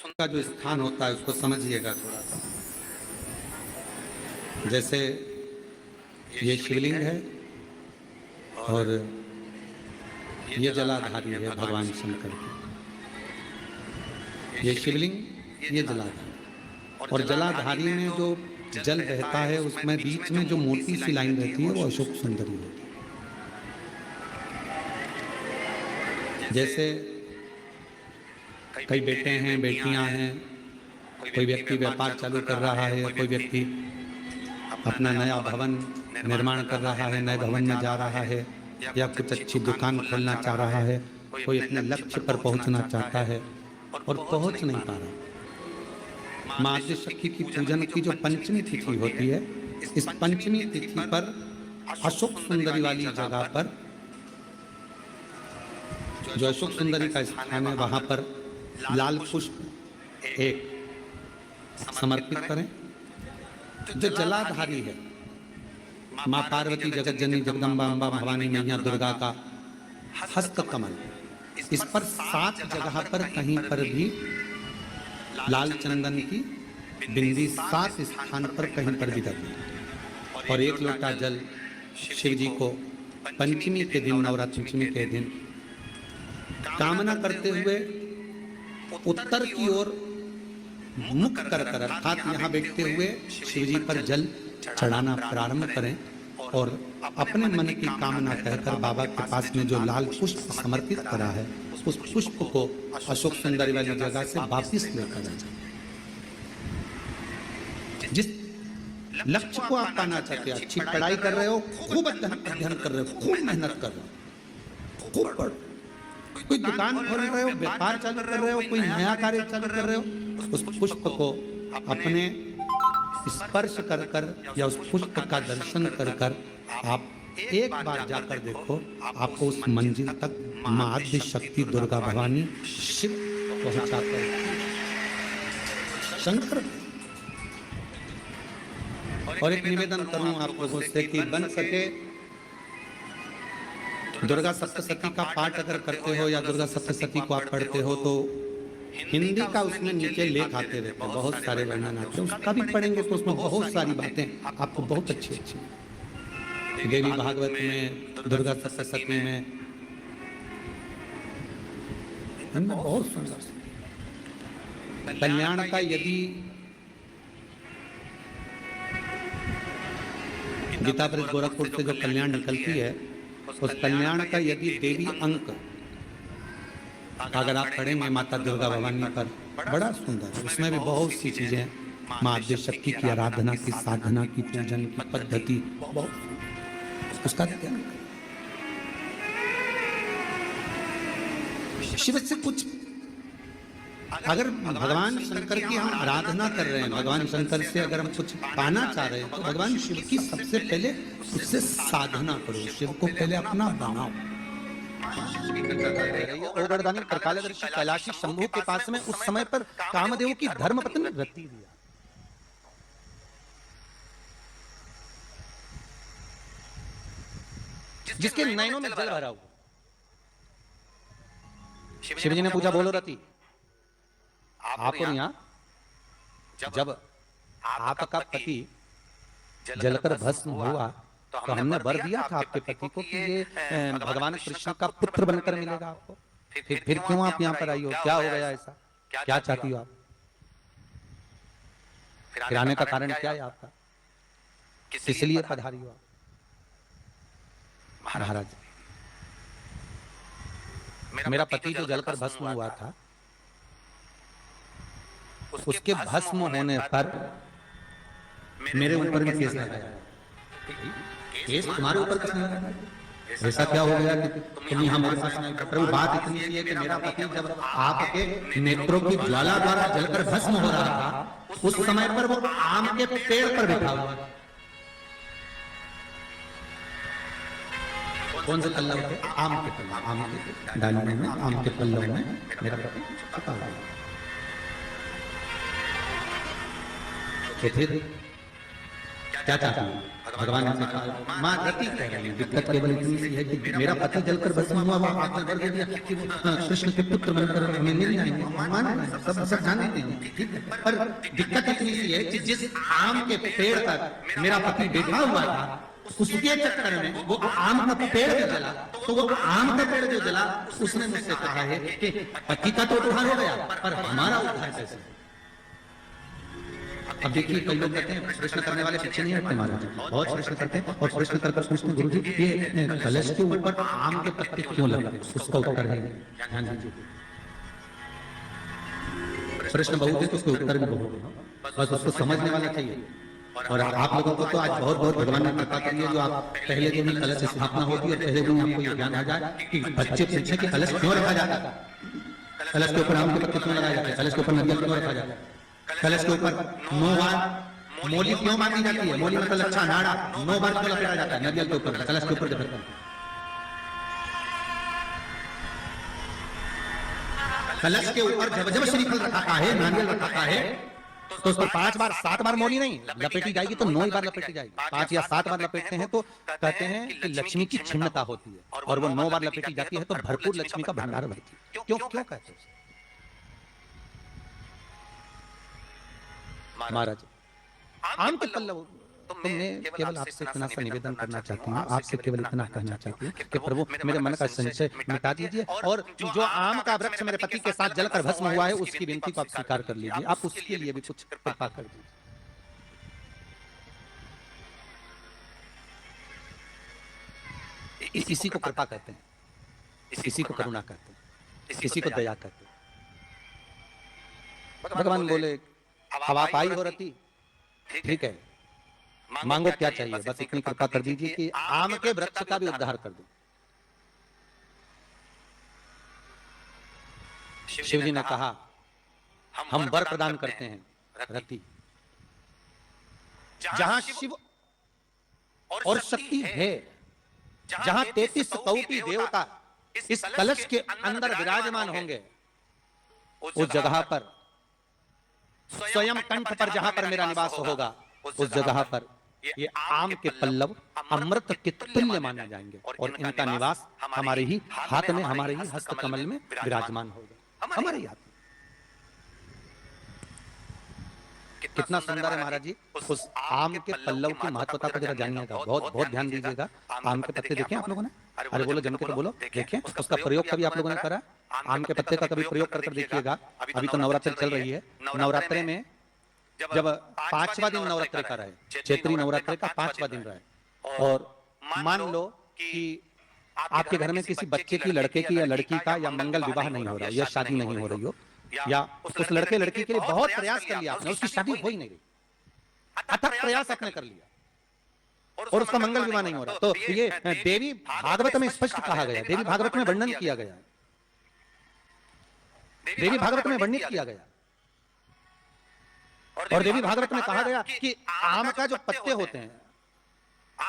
का जो स्थान होता है उसको समझिएगा थोड़ा सा। जैसे ये शिवलिंग है और ये जलाधारी है भगवान शंकर की। ये शिवलिंग, ये जलाधारी, और जलाधारी में जो जल बहता है उसमें बीच में जो मोटी सी लाइन रहती है वो अशोक सुंदरी होती है। जैसे कई बेटे हैं, बेटियां हैं, कोई व्यक्ति व्यापार चालू कर रहा है, कोई व्यक्ति अपना नया भवन निर्माण कर रहा है, नए भवन में जा रहा है, या कुछ अच्छी दुकान खोलना चाह रहा है, कोई अपने लक्ष्य पर पहुंचना चाहता है और पहुंच नहीं पा रहा। माँ आदिशक्ति की पूजन की जो पंचमी तिथि होती है, इस पंचमी तिथि पर अशोक सुंदरी वाली जगह पर, जो अशोक सुंदरी का स्थान है, वहां पर लाल पुष्प एक समर्पित करें। जो जलाधारी है, माँ पार्वती, जगत जननी, जगदम्बा, अम्बा, भवानी, मैया दुर्गा का हस्त कमल, इस पर 7 जगह पर कहीं पर भी लाल चंदन की बिंदी 7 स्थान पर कहीं पर भी रखें। और 1 लोटा जल शिव जी को पंचमी के दिन, नवरात्र पंचमी के दिन, कामना करते हुए उत्तर की ओर मुख कर कर, अर्थात यहाँ बैठते हुए शिव जी पर जल चढ़ाना प्रारंभ करें और अपने मन की कामना कहकर बाबा के पास में जो लाल पुष्प समर्पित करा है, उस पुष्प को अशोक सुंदरी वाली जगह से वापिस लेकर आ जाए। जिस लक्ष्य को आप पाना चाहते हैं, अच्छी पढ़ाई कर रहे हो, खूब अध्ययन कर रहे हो, खूब मेहनत कर रहे हो, खूब पढ़ो, कोई दुकान खोल रहे हो, व्यापार चालू कर रहे हो, कोई नया कार्य चालू कर रहे हो, उस पुष्प को अपने स्पर्श कर कर या उस पुष्प का दर्शन कर कर आप एक बार जाकर देखो, आपको उस मंजिल तक माँ आदि शक्ति दुर्गा भवानी शिव पहुंचाते हैं। शंकर। और एक निवेदन करूं आप लोगों से कि बन सके दुर्गा सप्तशती का पाठ अगर करते हो या दुर्गा सप्तशती को आप पढ़ते हो तो हिंदी का उसमें नीचे लेख आते रहते हैं, बहुत सारे वर्णन आते हैं, उसका भी पढ़ेंगे तो उसमें बहुत सारी बातें आपको बहुत अच्छी अच्छी, देवी भागवत में, दुर्गा सप्तशती में, बहुत सुंदर। कल्याण का यदि गीता ब्रज गोरखपुर से जो कल्याण निकलती है, उस कल्याण का यदि देवी अंक अगर आप पढ़ेंगे माता दुर्गा भवानी पर, बड़ा सुंदर है। उसमें भी बहुत सी चीजें, माँ आदिशक्ति की आराधना की, साधना की, पूजन की पद्धति, बहुत उसका ध्यान करें। शिव से कुछ, अगर भगवान शंकर की हम आराधना कर रहे हैं, भगवान शंकर से अगर हम कुछ पाना चाह रहे हैं, तो भगवान शिव की सबसे पहले उससे साधना करो, शिव को पहले अपना बनाओ। ओगरदानी प्रकालदर्शी कैलाशी शंभू के पास में उस समय पर कामदेव की धर्मपत्नी रति दिया, जिसके नयनों में जल भरा हुआ। शिवजी ने पूछा, बोलो रति, आप और यहां जब आपका पति जलकर भस्म हुआ तो हमने वर दिया था आपके पति को कि ये भगवान कृष्ण का पुत्र बनकर मिलेगा आपको, फिर क्यों आप यहाँ पर आई हो, क्या हो गया ऐसा, क्या चाहती हो आप, फिर आने का कारण क्या है आपका, किस लिए पधारी हो आप। महाराज, मेरा पति जो जलकर भस्म हुआ था, उसके भस्म होने पर मेरे ऊपर भी केस लगाया। केस तुम्हारे ऊपर किसने लगाया? ऐसा क्या हो गया कि तुम यहाँ मेरे पास नहीं? प्रभु, बात इतनी सी है कि मेरा पति जब आपके नेत्रों की ज्वाला द्वारा जलकर भस्म हो रहा था, उस समय पर वो आम के पेड़ पर बैठा हुआ। कौन से पल्लव थे? आम के पल्लव, आम के डालियों में, आम के पल्लव में मेरा पति छुपा हुआ। तो फिर क्या चाहती हूँ? भगवान ने कहा, माँ रति कह रही है, दिक्कत केवल इतनी सी है कि मेरा पति जलकर भस्म हुआ, वो आपने वर दे दिया कि वो कृष्ण के पुत्र बनकर हमें मिल जाएंगे, मान रहे हैं, सब जानते हैं, ठीक है। पर दिक्कत इतनी सी है कि जिस आम के पेड़ पर मेरा पति बैठा हुआ था, उसके चक्कर में वो आम का पेड़ जो जला, तो वो आम का पेड़ जो जला, उसने मुझसे कहा है कि पति का तो उद्धार हो गया, पर हमारा उद्धार कैसे? अब देखिए, कई लोग कहते हैं प्रश्न करने वाले पीछे नहीं हटते महाराज, बहुत प्रश्न करते हैं और प्रश्न कर पूछते हैं, गुरुजी ये कलश के ऊपर आम के पत्ते क्यों लगे? उसका उत्तर है ध्यान दीजिए। प्रश्न बहुत है तो उसके उत्तर भी बहुत है, बस उसको समझने वाला चाहिए। और आप लोगों को तो आज बहुत बहुत भगवान ने कृपा करी है, जो आप पहले दिन ही कलश स्थापना होगी और पहले दिन आपको ये ज्ञान आ जाए कि बच्चे पूछे कि कलश क्यों रखा जाता है, कलश के ऊपर आम के पत्ते क्यों लगाए जाते हैं, कलश के ऊपर नारियल क्यों रखा जाता है, कलश के ऊपर 9 बार मोली क्यों बांधी जाती है, मोली मतलब अच्छा नाड़ा 9 बार क्यों लपेटा जाता है नारियल के ऊपर, कलश के ऊपर जब रखते हैं। कलश के ऊपर जब जब श्रीफल रखा है, नारियल रखा है, तो उस पर 5 बार 7 बार मोली नहीं लपेटी जाएगी, तो 9 ही बार लपेटी जाएगी। 5 या 7 बार लपेटते हैं तो कहते हैं कि लक्ष्मी की छिन्नता होती है, और वो 9 बार लपेटी जाती है तो भरपूर लक्ष्मी का भंडार भरती है। क्यों क्यों कहते हैं महाराज? आम के पल्लव, तुमने केवल आपसे इतना सा निवेदन करना चाहती हूँ, आपसे केवल इतना कहना चाहती हूँ कि प्रभु मेरे मन का संशय मिटा दीजिए, और जो आम का वृक्ष मेरे पति के साथ जलकर भस्म हुआ है, उसकी विनती को आप स्वीकार कर लीजिए, आप उसके लिए भी कुछ कृपा कर दीजिए। इसी को कृपा कहते हैं, इसी को करुणा कहते हैं, इसी को दया कहते हैं। भगवान बोले, अब आप आई हो रति, ठीक है, मांगो क्या चाहिए, बस इतनी कृपा कर दीजिए कि आम के वृक्ष का भी उद्धार कर दो। शिव जी ने कहा, हम वर प्रदान करते हैं रति, जहां शिव और शक्ति है, जहां 33 कौटी देवता इस कलश के अंदर विराजमान होंगे, उस जगह पर स्वयं कंठ पर जहां पर मेरा निवास होगा, उस जगह पर ये आम के पल्लव अमृत के तुल्य माने जाएंगे, और इनका निवास हमारे ही हाथ में, हमारे ही हस्त कमल में विराजमान होगा, हमारे ही हाथ में। कितना सुंदर है महाराज जी। उस आम के पल्लव की महत्वता को जरा जानिएगा, बहुत बहुत ध्यान दीजिएगा। आम के पत्ते देखें आप लोगों ने, अरे बोलो जम के तो बोलो, देखें उसका प्रयोग कभी आप लोगों ने करा? आम के पत्ते का कभी प्रयोग कर देखिएगा। अभी तो नवरात्र चल रही है, नवरात्रे में जब 5वां दिन नवरात्रे का रहे, चैत्री नवरात्रे का 5वां दिन रहे, और मान लो कि आपके घर में किसी बच्चे की, लड़के की या लड़की का या मंगल विवाह नहीं हो रहा है, या शादी नहीं हो रही हो, या उस लड़के लड़की के लिए बहुत प्रयास कर लिया आपने, उसकी शादी हो ही नहीं रही, अथक प्रयास आपने कर लिया और उसका मंगल विवाह नहीं हो रहा, तो ये देवी भागवत में स्पष्ट कहा गया, देवी भागवत में वर्णन किया गया, देवी भागवत में वर्णित किया गया, और देवी भागवत में कहा गया कि आम का जो पत्ते होते हैं,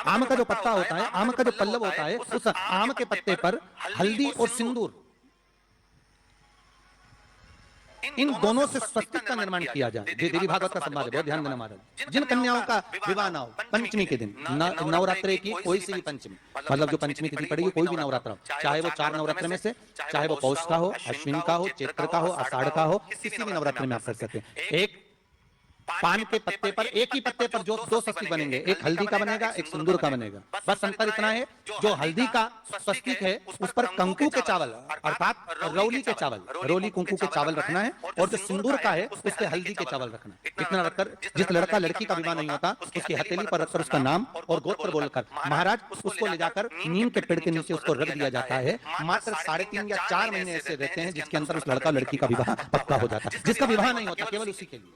आम का जो पत्ता होता है, आम का जो पल्लव होता है, उस आम के पत्ते पर हल्दी और सिंदूर, इन दोनों से स्वस्तिक का निर्माण किया जाए। देवी भागवत का संवाद है, बहुत ध्यान देना महाराज। जिन कन्याओं का विवाह ना हो पंचमी के दिन, नवरात्रे की कोई सी भी पंचमी, मतलब जो पंचमी तिथि पड़ेगी, कोई भी नवरात्र, चाहे वो 4 नवरात्र में से, चाहे वो पौष का हो, अश्विन का हो, चैत्र का हो, आषाढ़ का हो, किसी भी नवरात्र में आप कर सकते हैं। एक पान के पत्ते पर, एक ही पत्ते पर जो 2 स्वस्तिक बनेंगे, एक हल्दी का बनेगा, एक सिंदूर का बनेगा। बस अंतर इतना है, जो हल्दी का स्वस्तिक है उस पर कंकु के चावल अर्थात रौली के चावल, रौली कुंकू के चावल रखना है, और जो सिंदूर का है उस पर हल्दी के चावल रखना है। इतना रखकर जिस लड़का लड़की का विवाह नहीं होता, उसकी हथेली पर रखकर उसका नाम और गोत्र बोलकर महाराज उसको ले जाकर नीम के पेड़ के नीचे उसको रख दिया जाता है। मात्र 3.5 या 4 महीने ऐसे रहते हैं जिसके अंदर उस लड़का लड़की का विवाह पक्का हो जाता है। जिसका विवाह नहीं होता केवल उसी के लिए,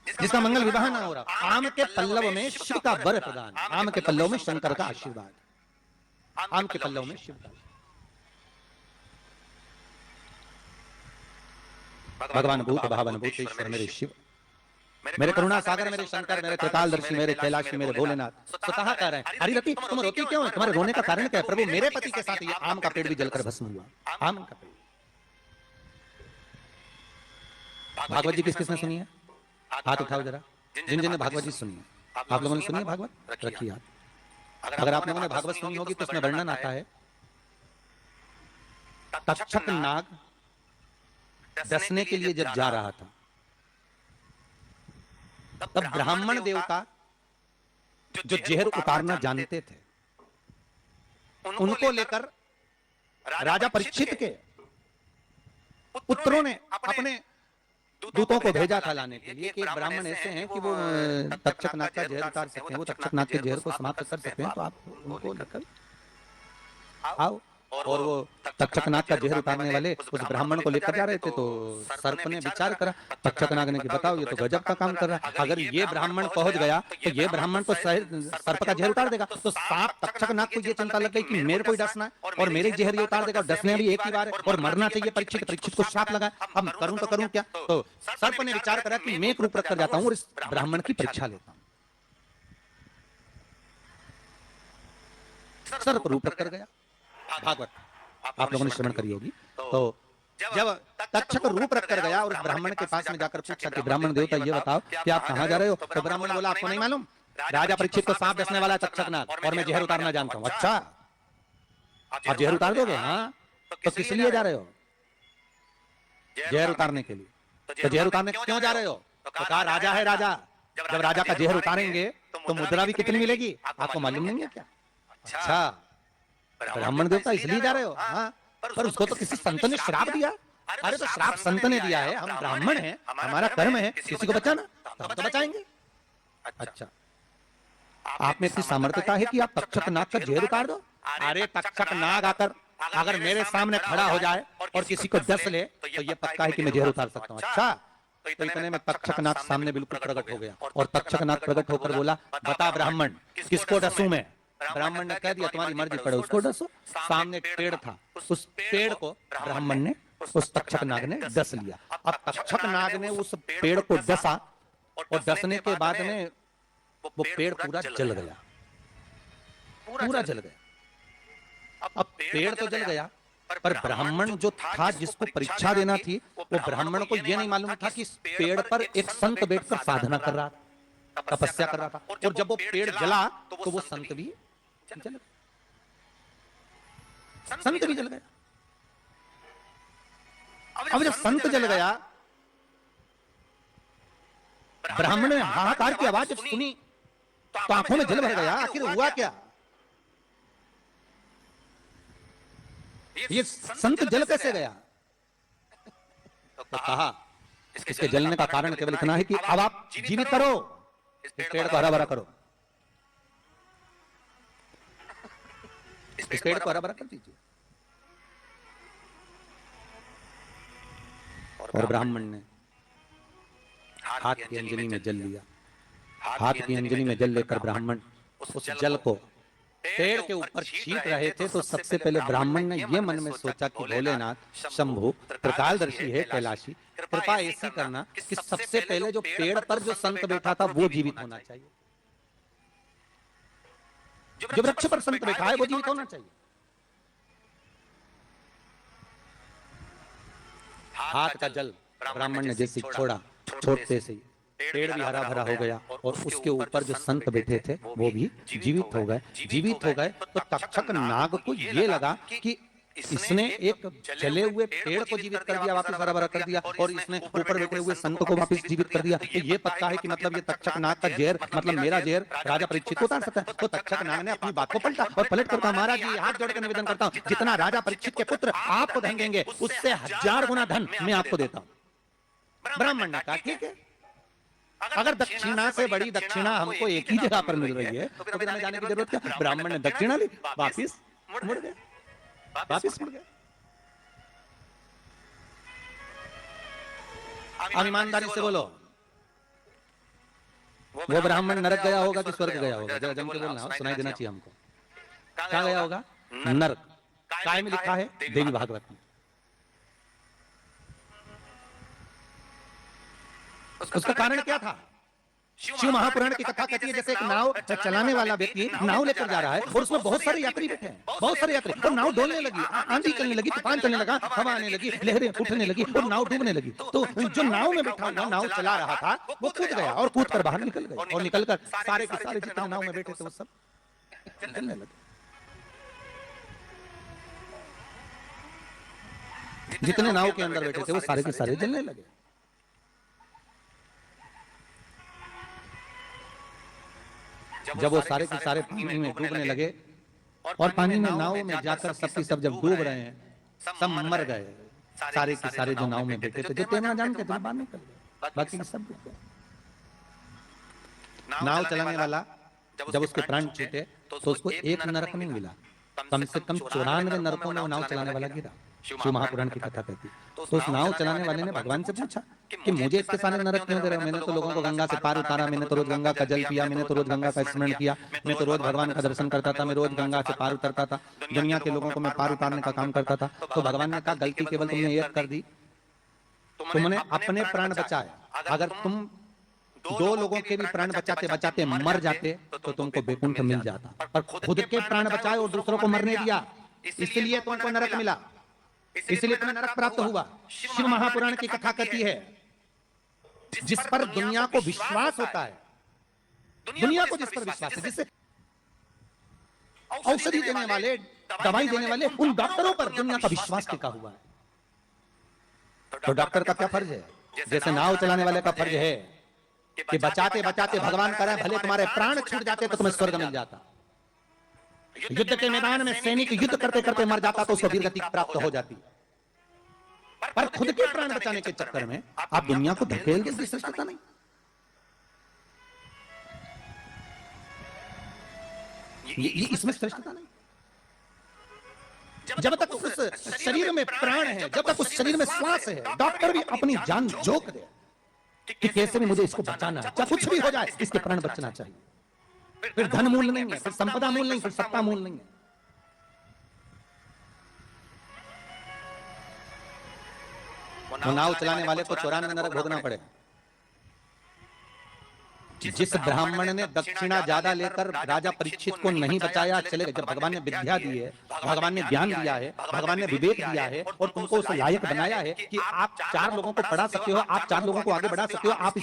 जिसका मंगल विवाह ना हो रहा, आम के पल्लव में शिव का वर प्रदान, आम के पल्लव में शंकर का आशीर्वाद, आम के पल्लव में शिव का। भगवान भूत भावन भूतेश्वर मेरे शिव, मेरे करुणा सागर मेरे शंकर, मेरे त्रिकालदर्शी, मेरे कैलाशी, मेरे भोलेनाथ स्वतः कह रहे हैं, अरे रति तुम रोती क्यों है, तुम्हारे रोने का कारण क्या है? प्रभु मेरे पति के साथ ये आम का पेड़ भी जलकर भस्म हुआ, आम का पेड़। भागवत जी किस किसने सुनी है? हाथ उठाओ जरा, जिन जिन ने भागवत जी सुनी है। आप लोगों ने सुनी है भागवत? रखिए याद। अगर आप लोगों ने भागवत सुनी होगी तो उसमें वर्णन आता है तक्षक नाग डसने के लिए जब जा रहा था तब ब्राह्मण देवता जो जहर उतारना जानते थे उनको लेकर राजा परीक्षित के पुत्रों ने अपने दूतों को भेजा था लाने के लिए कि एक ब्राह्मण ऐसे हैं कि वो तक्षक नाग का जहर उतार सकते हैं, वो तक्षक नाग के जहर को समाप्त कर सकते हैं, तो आप उनको लेकर आओ। और वो तक्षक नाग का जहर उतारने वाले उस ब्राह्मण को लेकर जा रहे थे। तो सर्प ने विचार करा, तक्षक नाग ने कि बताओ ये तो गजब का काम कर रहा है, अगर ये ब्राह्मण पहुंच गया तो ये ब्राह्मण तो सर्प का जहर उतार देगा। तो सांप तक्षक नाग को ये चिंता लग गई कि मेरे को ही डसना है और मेरे जहर ये उतार देगा, और डसने भी एक ही बार है और मरना चाहिए परीक्षित। परीक्षित को श्राप लगा, अब करूं तो करूं क्या। तो सर्प ने विचार करा कि मैं एक रूप रख कर जाता हूं और इस ब्राह्मण की परीक्षा लेता हूं। सर्प रूप रख कर गया। भागवत आप लोगों ने श्रवण करी होगी। तो जब तक्षक रूप रख कर गया और उस ब्राह्मण के पास में जाकर पूछा कि ब्राह्मण देवता ये बताओ कि आप कहां जा रहे हो। तो ब्राह्मण बोला आपको नहीं मालूम, राजा परीक्षित को सांप डसने वाला तक्षक नाग और मैं जहर उतारना जानता हूं। अच्छा आप जहर उतार दोगे? हाँ। तो किस लिए जा रहे हो? जहर उतारने के लिए। तो जहर उतारने क्यों जा रहे हो? तो कहा राजा है राजा, जब राजा का जहर उतारेंगे तो मुद्रा भी कितनी मिलेगी आपको मालूम नहीं है क्या? अच्छा ब्राह्मण देवता इसलिए जा रहे हो? हाँ। पर उसको तो किसी संत ने श्राप दिया। अरे तो श्राप संत ने दिया है, हम ब्राह्मण हैं, हमारा कर्म है किसी को बचाना, तो हम तो बचाएंगे। अच्छा आप में इतनी सामर्थ्यता है कि आप तक्षक नाग का जहर उतार दो? अरे तक्षक नाग आकर अगर मेरे सामने खड़ा हो जाए और किसी को डस ले तो ये पक्का है कि मैं जहर उतार सकता हूँ। अच्छा तो इतने में तक्षक नाग सामने बिल्कुल प्रकट हो गया और तक्षक नाग प्रकट होकर बोला बता ब्राह्मण किसको डसूं मैं? ब्राह्मण ने कह दिया तुम्हारी मर्जी पड़े उसको डसो। सामने एक पेड़ था, उस पेड़ को ब्राह्मण ने उस तक्षक नाग ने डस लिया। अब तक्षक नाग ने उस पेड़ को डसा और डसने के बाद में वो पेड़ पूरा जल गया, पूरा जल गया। अब पेड़ तो जल गया पर ब्राह्मण जो था जिसको परीक्षा देना थी वो ब्राह्मण को यह नहीं मालूम था कि इस पेड़ पर एक संत बैठकर साधना कर रहा था, तपस्या कर रहा था। और जब वो पेड़ जला तो वो संत भी जल गया, संत भी जल गया। अब जब संत जल गया ब्राह्मण ने हाहाकार की आवाज जब सुनी तो आंखों में जल भर गया। आखिर हुआ क्या? ये संत जल कैसे गया? तो कहा इसके जलने का कारण केवल इतना है कि अब आप जीवित करो, इस पेड़ को हरा भरा करो, इस पेड़ को हरा भरा कर दीजिए। और ब्राह्मण ने हाथ की अंजनी में जल लिया। हाथ की अंजनी में जल लेकर ब्राह्मण उस जल को पेड़ के ऊपर छींट रहे थे। तो सबसे पहले ब्राह्मण ने यह मन में सोचा कि भोलेनाथ शंभु त्रिकालदर्शी है कैलाशी, कृपा ऐसी करना कि सबसे पहले जो पेड़ पर जो संत बैठा था वो जीवित होना चाहिए, जो वृक्ष पर संत बैठा है वो जीवित होना चाहिए। हाथ का जल ब्राह्मण ने जैसे छोड़ा, छोड़ते से पेड़ भी हरा भरा हो गया और उसके ऊपर जो संत बैठे थे वो भी जीवित हो गए। जीवित हो गए तो तक्षक नाग को ये लगा कि इसने एक जले हुए पेड़ को जीवित कर दिया, वापस हरा भरा कर दिया, और इसने ऊपर बैठे हुए संत को वापस जीवित कर दिया। तो ये पक्का है कि मतलब ये तक्षक नाग का जहर मतलब मेरा जहर राजा परीक्षित को उतार सकता है। तो तक्षक नाग ने अपनी बात को पलटा और पलट कर कहा महाराज जी हाथ जोड़कर निवेदन करता हूं जितना राजा परीक्षित के पुत्र आपको धन देंगे उससे 1000 गुना धन मैं आपको देता हूं। ब्राह्मण ने कहा ठीक है, अगर दक्षिणा से बड़ी दक्षिणा हमको एक ही जगह पर मिल रही है तो फिर हमें जाने की जरूरत क्या। ब्राह्मण ने दक्षिणा ली, वापिस मुड़ गए, वापिस मुड़ गए। अब ईमानदारी से बोलो वो ब्राह्मण नरक गया होगा कि स्वर्ग गया होगा? जरा जम के बोलना, सुनाई देना चाहिए हमको। कहां गया होगा? नरक। काय में लिखा है? देवी भागवत में। उसका कारण क्या था? शिव महापुराण की कथा कहती है जैसे एक नाव चलाने वाला व्यक्ति नाव लेकर जा रहा है और उसमें बहुत सारे यात्री बैठे हैं, बहुत सारे यात्री, और नाव डोलने लगी, आंधी चलने लगी, तूफान चलने लगा, हवा आने लगी, लहरें उठने लगी और नाव डूबने लगी। तो जो नाव में बैठा हुआ नाव चला रहा था वो कूद गया और कूद कर बाहर निकल गए, और निकलकर सारे के सारे जितने नाव में बैठे थे वो सब जलने लगे। जितने नाव के अंदर बैठे थे वो सारे के सारे जलने लगे। जब वो सारे के सारे पानी में डूबने लगे और पानी में नाव में जाकर सबकी सब जब डूब रहे हैं, सब मर गए, सारे के सारे जो नाव में बैठे थे, जो तैरना जानते थे बाहर निकल गए, बाकी सब डूब गए। नाव चलाने वाला जब उसके प्राण छूटे तो उसको एक नरक नहीं मिला, कम से कम 94 नरकों में वो नाव चलाने वाला गिरा। शिव महापुराण की कथा कहती। तो उस नाव चलाने वाले ने भगवान से पूछा कि मुझे इतने सारे नरक क्यों दे रहे हो? मैंने तो लोगों को गंगा से पार उतारा, मैंने तो रोज गंगा का जल पिया, मैंने तो रोज गंगा का स्मरण किया, मैं तो रोज भगवान का दर्शन करता था, मैं रोज गंगा से पार उतरता था, दुनिया के लोगों को मैं पार उतारने का काम करता था। तो भगवान ने कहा गलती केवल तुमने एक कर दी, तुमने अपने प्राण बचाए। अगर तुम 2 लोगों के भी प्राण बचाते बचाते मर जाते तो तुमको वैकुंठ मिल जाता, पर खुद के प्राण बचाए और दूसरों को मरने दिया, इसलिए तुमको नरक मिला, इसलिए तुम्हें नरक प्राप्त हुआ। शिव महापुराण की कथा कहती है जिस पर दुनिया को विश्वास होता है, दुनिया को जिस पर विश्वास है, जिससे औषधि देने वाले, दवाई देने वाले उन डॉक्टरों पर दुनिया का विश्वास टिका हुआ है। तो डॉक्टर का क्या फर्ज है? जैसे नाव चलाने वाले का फर्ज है कि बचाते बचाते भगवान करे भले तुम्हारे प्राण छूट जाते तो तुम्हें स्वर्ग मिल जाता। युद्ध के मैदान में सैनिक युद्ध करते करते मर जाता तो उसको वीरगति प्राप्त हो जाती, पर खुद के प्राण बचाने के चक्कर में आप दुनिया को धकेल दे, इसकी श्रेष्ठता नहीं। ये इसमें श्रेष्ठता नहीं। जब तक उस शरीर में प्राण है, जब तक उस शरीर में श्वास है, डॉक्टर भी अपनी जान झोंक दे कि कैसे भी मुझे इसको बचाना है, चाहे कुछ भी हो जाए इसके प्राण बचना चाहिए। फिर धन मूल नहीं है, फिर संपदा मूल नहीं, फिर सत्ता मूल नहीं है। वो नाव चलाने वाले को 94 नरक भोगना पड़े। जिस ब्राह्मण ने दक्षिणा ज्यादा लेकर राजा परीक्षित को नहीं बचाया चले गए। जब भगवान ने विद्या दी है, भगवान ने ज्ञान दिया है, भगवान ने विवेक दिया है और तुमको उस लायक बनाया है कि आप 4 लोगों को पढ़ा सकते हो, आप 4 लोगों को आगे बढ़ा सकते हो, आप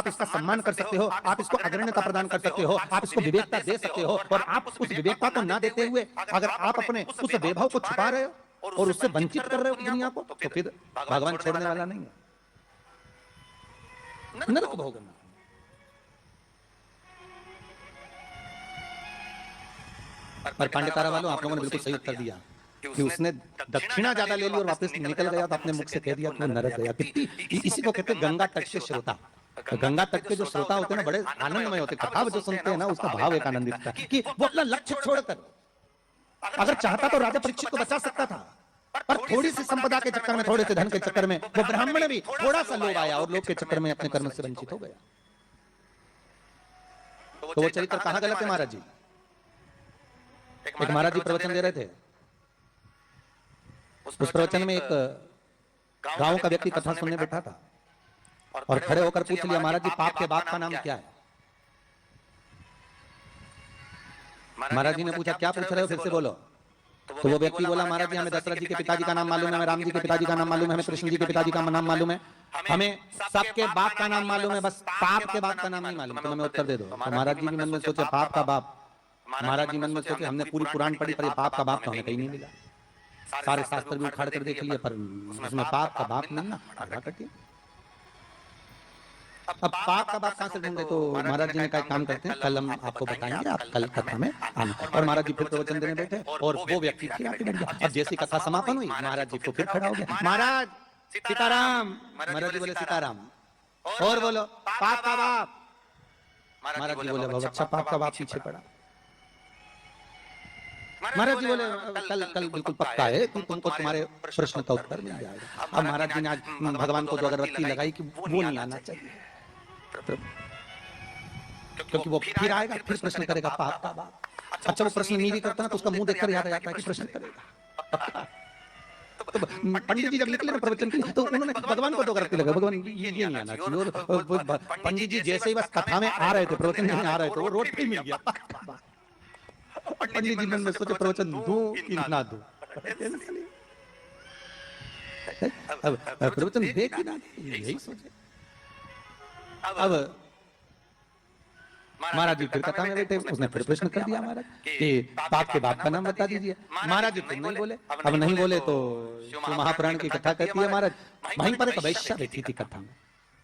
इसका सम्मान कर सकते हो, आप इसको अग्रण्यता प्रदान कर सकते हो, आप इसको विवेकता दे सकते हो, और आप उस विवेकता को ना देते हुए अगर आप अपने उस वैभव को छुपा रहे हो और उससे वंचित कर रहे हो दुनिया को, तो फिर भगवान छोड़ने वाला नहीं है, नरक भोगना। पर पांडेतारा वालों आप लोगों ने बिल्कुल सही उत्तर दिया कि उसने दक्षिणा ज्यादा ले ली और वापस निकल गया तो अपने मुख से कह दिया कि वो नरक गया। कितनी इसी को कहते हैं गंगा तट के श्रोता। गंगा तट के जो श्रोता होते हैं ना बड़े आनंदमय होते, कथा जो सुनते हैं ना उसका भाव एक आनंदित था कि वो अपना लक्ष्य छोड़कर अगर चाहता तो राजा परीक्षित को बचा सकता था, पर थोड़ी सी संपदा के चक्कर में, थोड़े से धन के चक्कर में वो ब्राह्मण भी थोड़ा सा लोभ आया और लोभ के चक्कर में अपने कर्म से वंचित हो गया। तो वो चरित्र कहां गलत है महाराज जी? एक महाराज जी प्रवचन दे रहे थे, उस प्रवचन में एक गांव का व्यक्ति कथा सुनने बैठा था और खड़े होकर पूछ लिया महाराज जी पाप के बाप का नाम क्या है? महाराज जी ने पूछा क्या पूछ रहे हो, फिर से बोलो। तो वो व्यक्ति बोला महाराज जी हमें दशरथ जी के पिताजी का नाम मालूम है, हमें राम जी के पिताजी का नाम मालूम है, हमें कृष्ण जी के पिताजी का नाम मालूम है, हमें सबके बाप का नाम मालूम है, बस पाप के बाप का नाम नहीं मालूम। तो हमें उत्तर दे दो। तो महाराज जी भी मन में सोचे पाप का बाप। महाराज जी मन में सोचे हमने पूरी पुराण पढ़ी पर पाप का बाप तो हमें कहीं नहीं मिला, सारे शास्त्र भी उखाड़ कर देख लिए पर उसमें पाप का बाप मिलना आधा कठिन। अब पाप का बाप कहां से ढूंढे? तो महाराज जी ने कहा काम करते हैं कल हम आपको बताएंगे, आप कल कथा में आना। और महाराज जी फिर प्रवचन देने बैठे और वो व्यक्ति फिर आके बैठ गया। अब जैसी कथा समापन हुई महाराज जी को फिर खड़ा हो गया, महाराज सीताराम। महाराज जी बोले सीताराम और बोलो पाप का बाप। महाराज जी बोले बहुत अच्छा पाप का बाप पीछे पड़ा। महाराज जी बोले कल कल बिल्कुल पक्का है कि तुमको तुम्हारे प्रश्न का उत्तर मिल जाएगा। अब महाराज जी ने आज भगवान को जो अगरबत्ती लगाई कि वो नहीं आना चाहिए, क्योंकि वो फिर आएगा फिर प्रश्न करेगा पाप का बाप। अच्छा वो प्रश्न नहीं भी करता ना तो उसका मुंह देखकर याद आ जाता है कि प्रश्न करेगा। तो पंडित जी जब निकले ना प्रवचन के लिए तो उन्होंने भगवान को तो करते लगे, भगवान ये नहीं आना चाहिए। और पंडित जी जैसे ही बस कथा में आ रहे थे, प्रवचन में आ रहे थे, वो रोड पे ही मिल गया। पंडित जी मन में सोचे प्रवचन दूं कि ना दूं, अब प्रवचन दे कि ना दे, यही सोचे। अब महाराज जी फिर कथा में बैठे, उसने फिर प्रश्न कर दिया महाराज कि पाप के बाप का नाम बता दीजिए। महाराज जी फिर नहीं बोले। अब नहीं बोले तो शिव महापुराण की कथा कहती है महाराज, वहीं पर एक वैश्या बैठी थी कथा में,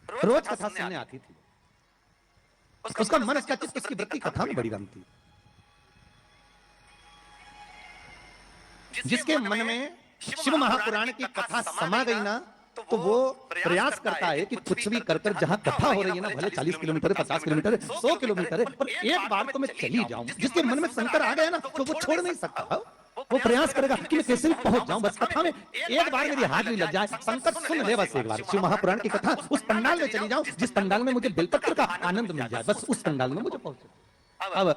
रोज कथा सुनने आती थी। उसका मन, उसका चित्त, उसकी वृत्ति कथा में बड़ी रमती। जिसके मन में शिव महापुराण की कथा समा गई ना, तो वो प्रयास करता है कि कुछ भी कर जहां कथा हो रही है ना, भले 40 किलोमीटर, 50 किलोमीटर, 100 किलोमीटर, पर एक बार तो मैं चली जाऊं। जिसके मन में शंकर आ गया ना, तो वो छोड़ नहीं सकता। वो प्रयास करेगा कि मैं कैसे भी पहुंच जाऊं, बस कथा में एक बार मेरी हाजिरी लग जाए, संकट सुन ले बस एक बार। शिव महापुराण की कथा, उस पंडाल में चली जाऊं जिस पंडाल में मुझे बेलपत्र का आनंद मिल जाए, बस उस पंडाल में मुझे पहुंचे। अब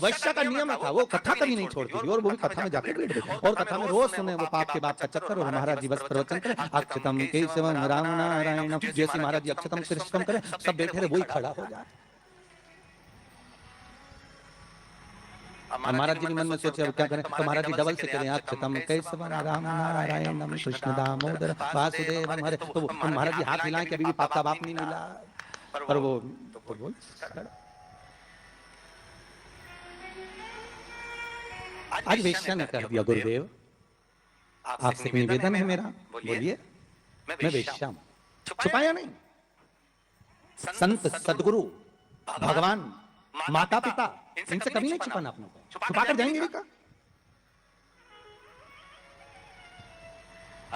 वैश्या का नियम था, वो कथा कभी नहीं छोड़ती थी, और वो भी कथा में जाकर बैठ गई, और कथा में रोज सुने वो पाप के बाप का चक्कर। और महाराज जी बस प्रवचन करें, अक्षतम केशवम राम नारायणम, जैसे महाराज जी अक्षतम कृष्णम करें, सब बैठे रहे, वही खड़ा हो जाए। महाराज जी मन में सोचे अब क्या करें, तो महाराज जी डबल से करें, अक्षतम केशवम राम नारायणम कृष्ण दामोदर वासुदेव हरे। तो महाराज जी हाथ हिलाएं कि अभी भी पाप का बाप नहीं मिला, पर वो बोल आज वैश्या ने कह दिया, गुरुदेव आपसे निवेदन है मेरा, बोलिए। मैं वैश्या हूं, छुपाया नहीं। संत, सदगुरु, भगवान, माता पिता, इनसे कभी नहीं छुपाना अपने को। छुपा कर जाएंगे भी का?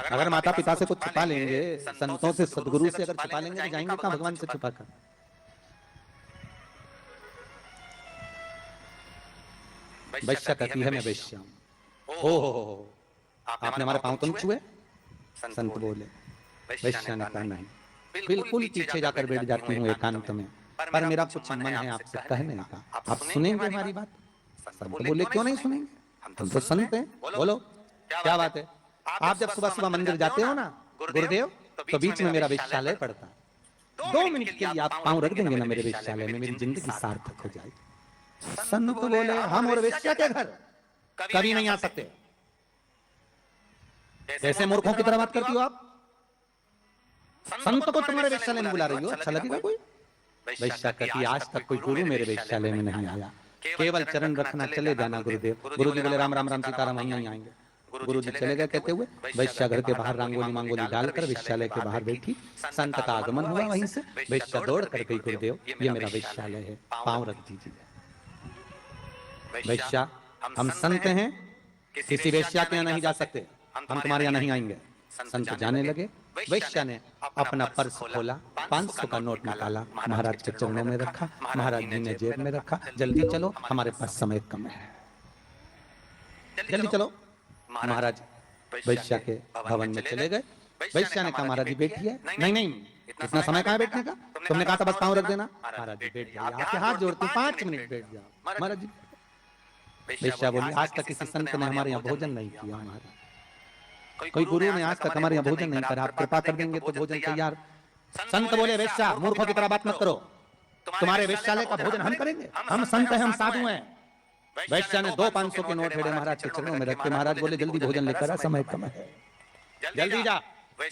अगर माता पिता से कुछ छुपा लेंगे, संतों से, सदगुरु से अगर छुपा लेंगे, तो जाएंगे कहां भगवान से छुपा कर? वैश्या कहती है मैं वैश्या हूं। हो आपने हमारे पांव तो नहीं छुए? संत बोले। वैश्या ने कहा नहीं, बिल्कुल पीछे जाकर बैठ जाती हूँ एकांत में, पर मेरा कुछ मन है आपसे कहने का, आप सुनेंगे हमारी बात? संत बोले क्यों नहीं सुनेंगे, हम तो संत हैं, बोलो क्या बात है। आप जब सुबह सुबह मंदिर जाते हो ना गुरुदेव, तो बीच में मेरा वेश्यालय पड़ता है, 2 मिनट के लिए आप पांव रख देंगे ना मेरे वेश्यालय में, मेरी जिंदगी सार्थक हो जाएगी। संत बोले हम और वेश्या के घर कभी नहीं आ सकते। जैसे मूर्खों की तरह बात करती हो आप। संत को तुम्हारे वेश्यालय में बुला रही हो, अच्छा लगेगा कोई? वैश्या कहती आज तक कोई गुरु मेरे वेश्यालय में नहीं आया, केवल चरण रखना, चले जाना गुरुदेव। गुरु जी बोले राम राम राम सीताराम, हम नहीं आएंगे। गुरु जी चले गए कहते हुए। वैश्या घर के बाहर रंगोली मांगोली डालकर वेश्यालय के बाहर बैठी। संत का आगमन हुआ वहीं से। वैश्या दौड़ कर गई, गुरुदेव ये मेरा वेश्यालय है, पांव रख दीजिए। वैश्या हम संत हैं, किसी वेश्या के यहाँ नहीं जा सकते, हम तुम्हारे यहाँ नहीं आएंगे। संत जाने लगे। वैश्या ने अपना पर्स खोला, 500 का नोट निकाला, महाराज के चरणों में रखा, महाराज जी ने जेब में रखा। जल्दी चलो, हमारे पास समय कम है, जल्दी चलो। महाराज वैश्या के भवन में चले गए। वैश्या ने कहा महाराज जी बैठिए। नहीं नहीं, इतना समय कहाँ बैठने का, तुमने कहा था बस पाँव रख देना। महाराज जी बैठ जाइए, आपके हाथ जोड़ती हूँ, 5 मिनट बैठ जाओ। महाराज जी वैश्या बोली आज तक किसी संत ने हमारे यहाँ भोजन नहीं किया, महाराज कोई गुरु ने आज तक हमारे यहाँ भोजन नहीं करा, आप कृपा कर देंगे तो भोजन तैयार। संत बोले वैश्या मूर्खों की तरह बात मत करो, तुम्हारे वेश्यालय का भोजन हम करेंगे, हम संत हैं, हम साधु हैं। वैश्या ने 2 500 के नोट हेड़े महाराज के चरणों में रखे। महाराज बोले जल्दी भोजन लेकर आ, समय कम है, जल्दी जा।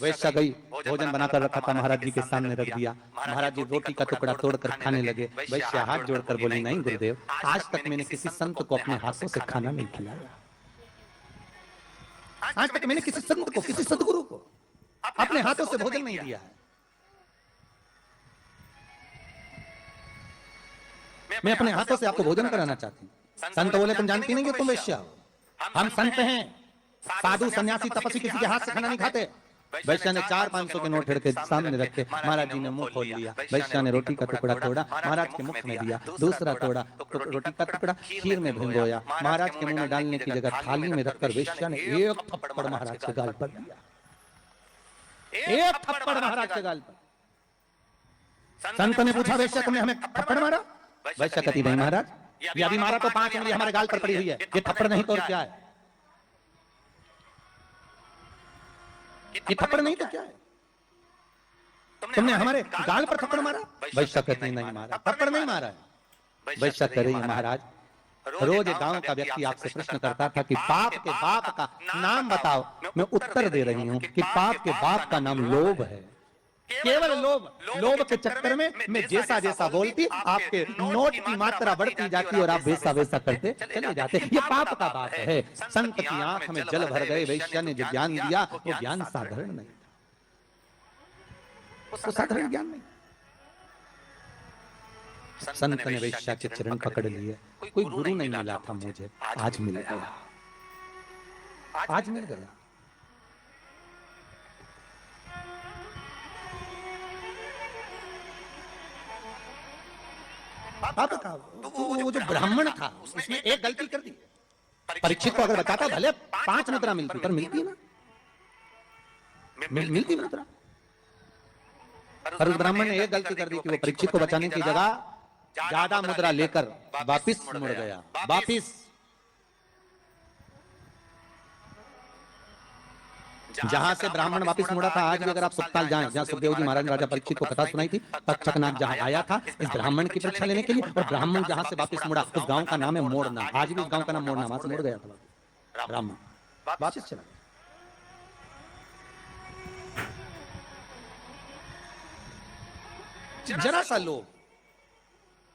वैश्या गई, भोजन बनाकर रखा था, महाराज जी के सामने रख दिया। महाराज जी रोटी का टुकड़ा तोड़कर खाने लगे। वैश्या हाथ जोड़कर बोली नहीं गुरुदेव, आज तक मैंने किसी संत को अपने हाथों से खाना नहीं खिलाया, आज तक मैंने किसी संत को, किसी सदगुरु को अपने हाथों से भोजन नहीं दिया है। मैं अपने हाथों से आपको भोजन कराना चाहती हूँ। संत बोले तुम जानती नहीं हो तुम वैश्या हो, हम संत हैं, साधु सन्यासी तपस्वी किसी के हाथ से खाना नहीं खाते। वैश्या ने 4 500 के नोट के सामने रखे। महाराज जी ने मुंह खोल लिया। वैश्या ने रोटी का टुकड़ा तोड़ा, महाराज के मुख में दिया। दूसरा तोड़ा रोटी का टुकड़ा खीर में भिगोया, महाराज के मुंह में डालने की जगह थाली में रखकर वैश्या ने 1 थप्पड़ महाराज के गाल पर दिया। 1 थप्पड़ महाराज के गाल पर। संत ने पूछा वैश्या तुमने हमें थप्पड़ मारा? वैश्या कहती नहीं महाराज, ये अभी मारा तो 5 उंगली हमारे गाल पर पड़ी हुई है, ये थप्पड़ नहीं तो क्या है। ये थप्पड़ नहीं तो क्या है? तुमने हमारे गाल पर थप्पड़ मारा? वैश्य कहते नहीं मारा, थप्पड़ नहीं मारा है। वैश्य कह रही है महाराज, रोज गांव का व्यक्ति आपसे प्रश्न करता था कि पाप के बाप का नाम बताओ। मैं उत्तर दे रही हूं कि पाप के बाप का नाम लोभ है, केवल लोभ। लोभ के चक्कर में मैं जैसा जैसा बोलती, आपके नोट की मात्रा बढ़ती जाती और आप वैसा वैसा करते चले जाते। ये पाप का बात है। संत की आंख में जल भर गए, वैश्य ने जो ज्ञान दिया वो ज्ञान साधारण नहीं था, वो साधारण ज्ञान नहीं। संत ने वैश्या के चरण पकड़ लिए। कोई गुरु नहीं मिला था मुझे, आज मिल गया, आज मिल गया। पाप का वो जो ब्राह्मण था उसने एक गलती कर दी। परीक्षित को अगर बताता भले 5 मुद्रा मिलती, पर मिलती ना, मिलती मुद्रा। पर उस ब्राह्मण ने एक गलती कर दी कि वो परीक्षित को बचाने की जगह ज्यादा मुद्रा लेकर वापिस मुड़ गया। वापिस जहां से ब्राह्मण वापिस मुड़ा था, आज भी अगर आप सुखताल जाएं, जहां सुखदेव जी महाराज ने राजा परीक्षित को कथा सुनाई थी, तक्षकनाथ जहां आया था इस ब्राह्मण की परीक्षा लेने के लिए, और ब्राह्मण जहां से वापिस मुड़ा उस गांव का नाम है मोड़ना। आज भी उस गांव का नाम मोड़ना, वहां से मुड़ गया था ब्राह्मण, वापिस चला। जरा सा लोग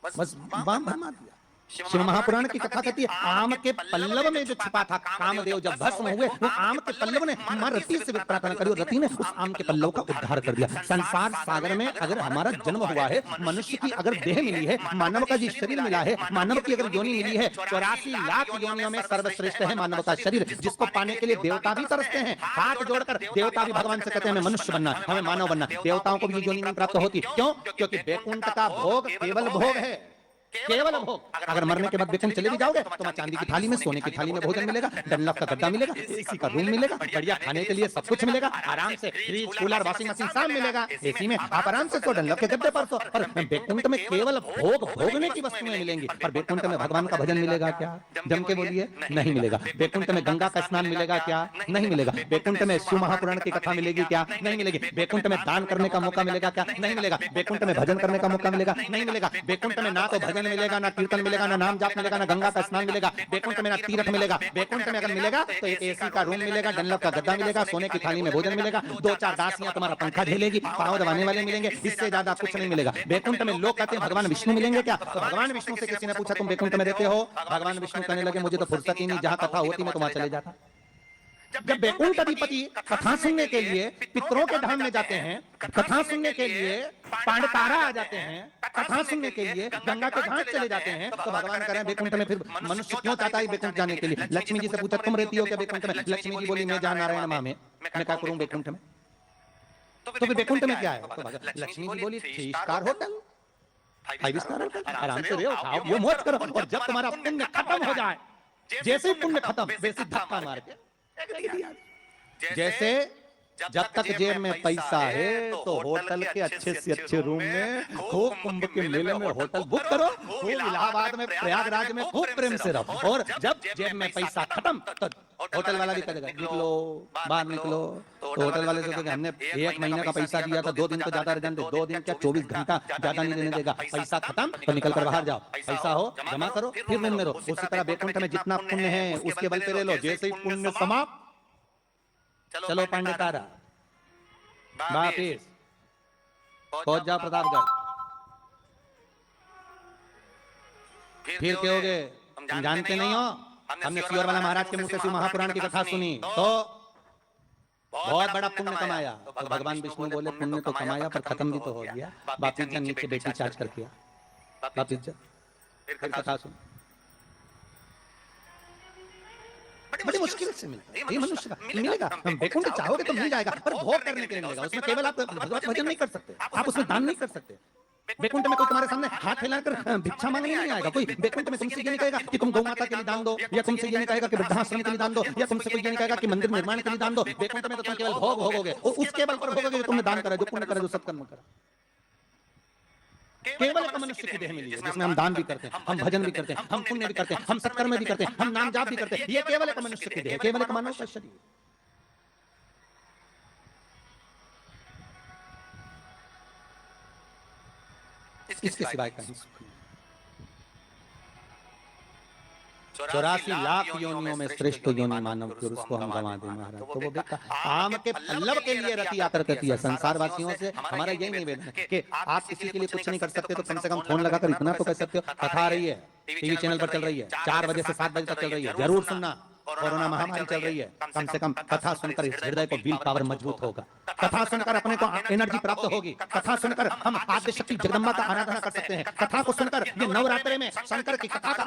बस बाम भरमा दिया। शिव महापुराण की कथा कहती है, आम के पल्लव में जो छिपा था कामदेव, जब भस्म हुए वो आम के पल्लव ने मां रति से प्रार्थना करी और रति ने उस आम के पल्लव का उद्धार कर दिया। संसार सागर में अगर हमारा जन्म हुआ है, मनुष्य की अगर देह मिली है, मानव का जी शरीर मिला है, मानव की अगर योनि मिली है, 84 लाख योनियों में सर्वश्रेष्ठ है मानव का शरीर, जिसको पाने के लिए देवता भी तरसते हैं। हाथ जोड़कर देवता भी भगवान से कहते हैं हमें मनुष्य बनना, हमें मानव बनना। देवताओं को भी ये योनि नहीं प्राप्त होती, क्यों? क्योंकि वैकुंठ का भोग केवल भोग है, केवल भोग। अगर मरने के बाद वैकुंठ चले भी जाओगे तो वहां चांदी की थाली में, सोने की थाली में भोजन मिलेगा, डनलप का गद्दा मिलेगा, एसी का रूम मिलेगा, बढ़िया खाने के लिए सब कुछ मिलेगा, आराम से फ्रिज कूलर वॉशिंग मशीन सब मिलेगा। एसी में आप आराम से सो, डनलप के गद्दे पर सो। और वैकुंठ में केवल भोग भोगने की वस्तुएं मिलेंगी। और वैकुंठ में भगवान का भजन मिलेगा क्या? जम के बोलिए, नहीं मिलेगा। वैकुंठ में गंगा का स्नान मिलेगा क्या? नहीं मिलेगा। वैकुंठ में शिव महापुराण की कथा मिलेगी क्या? नहीं मिलेगी। वैकुंठ में दान करने का मौका मिलेगा क्या? नहीं मिलेगा। वैकुंठ में भजन करने का मौका मिलेगा? नहीं मिलेगा। वैकुंठ में ना तो भजन मिलेगा, ना कीर्तन मिलेगा, ना नाम जाप मिलेगा, ना गंगा का स्नान मिलेगा। वैकुंठ में ना तीर्थ मिलेगा। वैकुंठ में अगर मिलेगा तो एक एसी का रूम मिलेगा, डनलप का गद्दा मिलेगा, सोने की थाली में भोजन मिलेगा, 2-4 दासियां तुम्हारा पंखा झेलेगी, पांव दबाने वाले मिलेंगे, इससे ज्यादा कुछ नहीं मिलेगा। वैकुंठ में लोग कहते हैं भगवान विष्णु मिलेंगे क्या? तो भगवान विष्णु से किसी ने पूछा तुम वैकुंठ में रहते हो? भगवान विष्णु कहने लगे मुझे तो फुर्सत ही नहीं, जहां कथा होती मैं तो वहां चले जाता। जब वैकुंठ अधिपति कथा सुनने के लिए पितरों के धाम में जाते हैं, कथा सुनने के लिए पांडतारा आ जाते हैं, कथा सुनने के लिए गंगा के घाट चले जाते हैं, तो भगवान कह रहे हैं वैकुंठ में फिर मनुष्य क्यों चाहता है वैकुंठ जाने के लिए? लक्ष्मी जी से पूछा तुम रहती हो क्या वैकुंठ में? लक्ष्मी जी बोली मैं जा नारायण माँ में, मैं क्या करूं वैकुंठ में? तो फिर वैकुंठ में क्या है? तो लक्ष्मी जी बोली 3 स्टार होटल, 5 स्टार होटल, आराम से रहो, खाओ पियो मौज करो, और जब तुम्हारा पुण्य खत्म हो जाए, जैसे ही पुण्य खत्म वैसे धक्का मार के जैसे जब तक जेब में पैसा है तो होटल के अच्छे से अच्छे रूम में खूब, कुंभ के मेले में होटल बुक करो, खूब इलाहाबाद में प्रयागराज में खूब प्रेम से रहो। और जब जेब में पैसा खत्म तो होटल वाला भी कहेगा निकलो बाहर निकलो। तो होटल वाले से हमने 1 महीने का पैसा दिया था, 2 दिन तो ज्यादा रहने दे, 2 दिन क्या 24 घंटा ज्यादा नहीं देने देगा। पैसा खत्म तो निकल कर बाहर जाओ, पैसा हो जमा करो फिर रूम में रहो। उसी तरह वैकुंठ में जितना पुण्य है उसके बल पे ले लो, जैसे ही पुण्य समाप्त चलो पांडतारा वापिस पहुंच जाओ प्रतापगढ़। फिर क्या होगे तुम जानते नहीं हो? हमने सियोर वाला महाराज के मुंह से शिव महापुराण की कथा सुनी तो बहुत बड़ा पुण्य कमाया। तो भगवान विष्णु बोले पुण्य तो कमाया पर खत्म भी तो हो गया, वापिस जा नीचे बेटी चार्ज कर किया, वापिस जा फिर कथा सुन। बड़ी मुश्किल से मिलता है, ये मनुष्य का मिलेगा। वैकुंठ चाहोगे तो मिल जाएगा, पर भोग करने के लिए मिलेगा। उसमें केवल आप भगवत भजन नहीं कर सकते, आप उसमें दान नहीं कर सकते। वैकुंठ में कोई तुम्हारे सामने हाथ फैलाकर भिक्षा मांगने नहीं आएगा। कोई वैकुंठ में तुमसे ये नहीं कहेगा कि तुम गौ माता के लिए दान दो, या तुमसे ये नहीं कहेगा कि वृद्धाश्रम के लिए दान दो, या तुमसे कोई ये नहीं कहेगा कि मंदिर निर्माण के लिए दान दो। वैकुंठ में तो तुम केवल भोग भोगोगे, और उसके बल पर भोगोगे जो तुमने दान करा, जो पुण्य करा, जो सत्कर्म करा। केवल एक मनुष्य की देह मिली है जिसमें हम दान भी करते हैं, हम भजन भी करते हैं, हम पुण्य भी करते हैं, हम सत्कर्म भी करते हैं, हम नाम जाप भी करते हैं। ये केवल एक मनुष्य की देह, केवल एक मानव का शरीर। इसके सिवाय कहीं सुख नहीं। 84 लाख योनियों में श्रेष्ठ योनि मानव फिर उसको हम गंवा दें महाराज। तो वो बेटा आम के पल्लव के लिए रति आकर कहती है संसार वासियों से हमारा यही निवेदन है कि आप किसी के लिए कुछ नहीं कर सकते तो कम से कम फोन लगाकर इतना तो कह सकते हो कथा आ रही है, टीवी चैनल पर चल रही है, 4 बजे से 7 बजे तक चल रही है, जरूर सुनना। कोरोना महामारी चल रही है, कम से कम कथा सुनकर इस हृदय को विल पावर मजबूत होगा, कथा सुनकर अपने को एनर्जी प्राप्त होगी, कथा सुनकर हम आद्य शक्ति जगदम्बा का आराधना कर सकते हैं, कथा को सुनकर ये नवरात्रे में शंकर की कथा का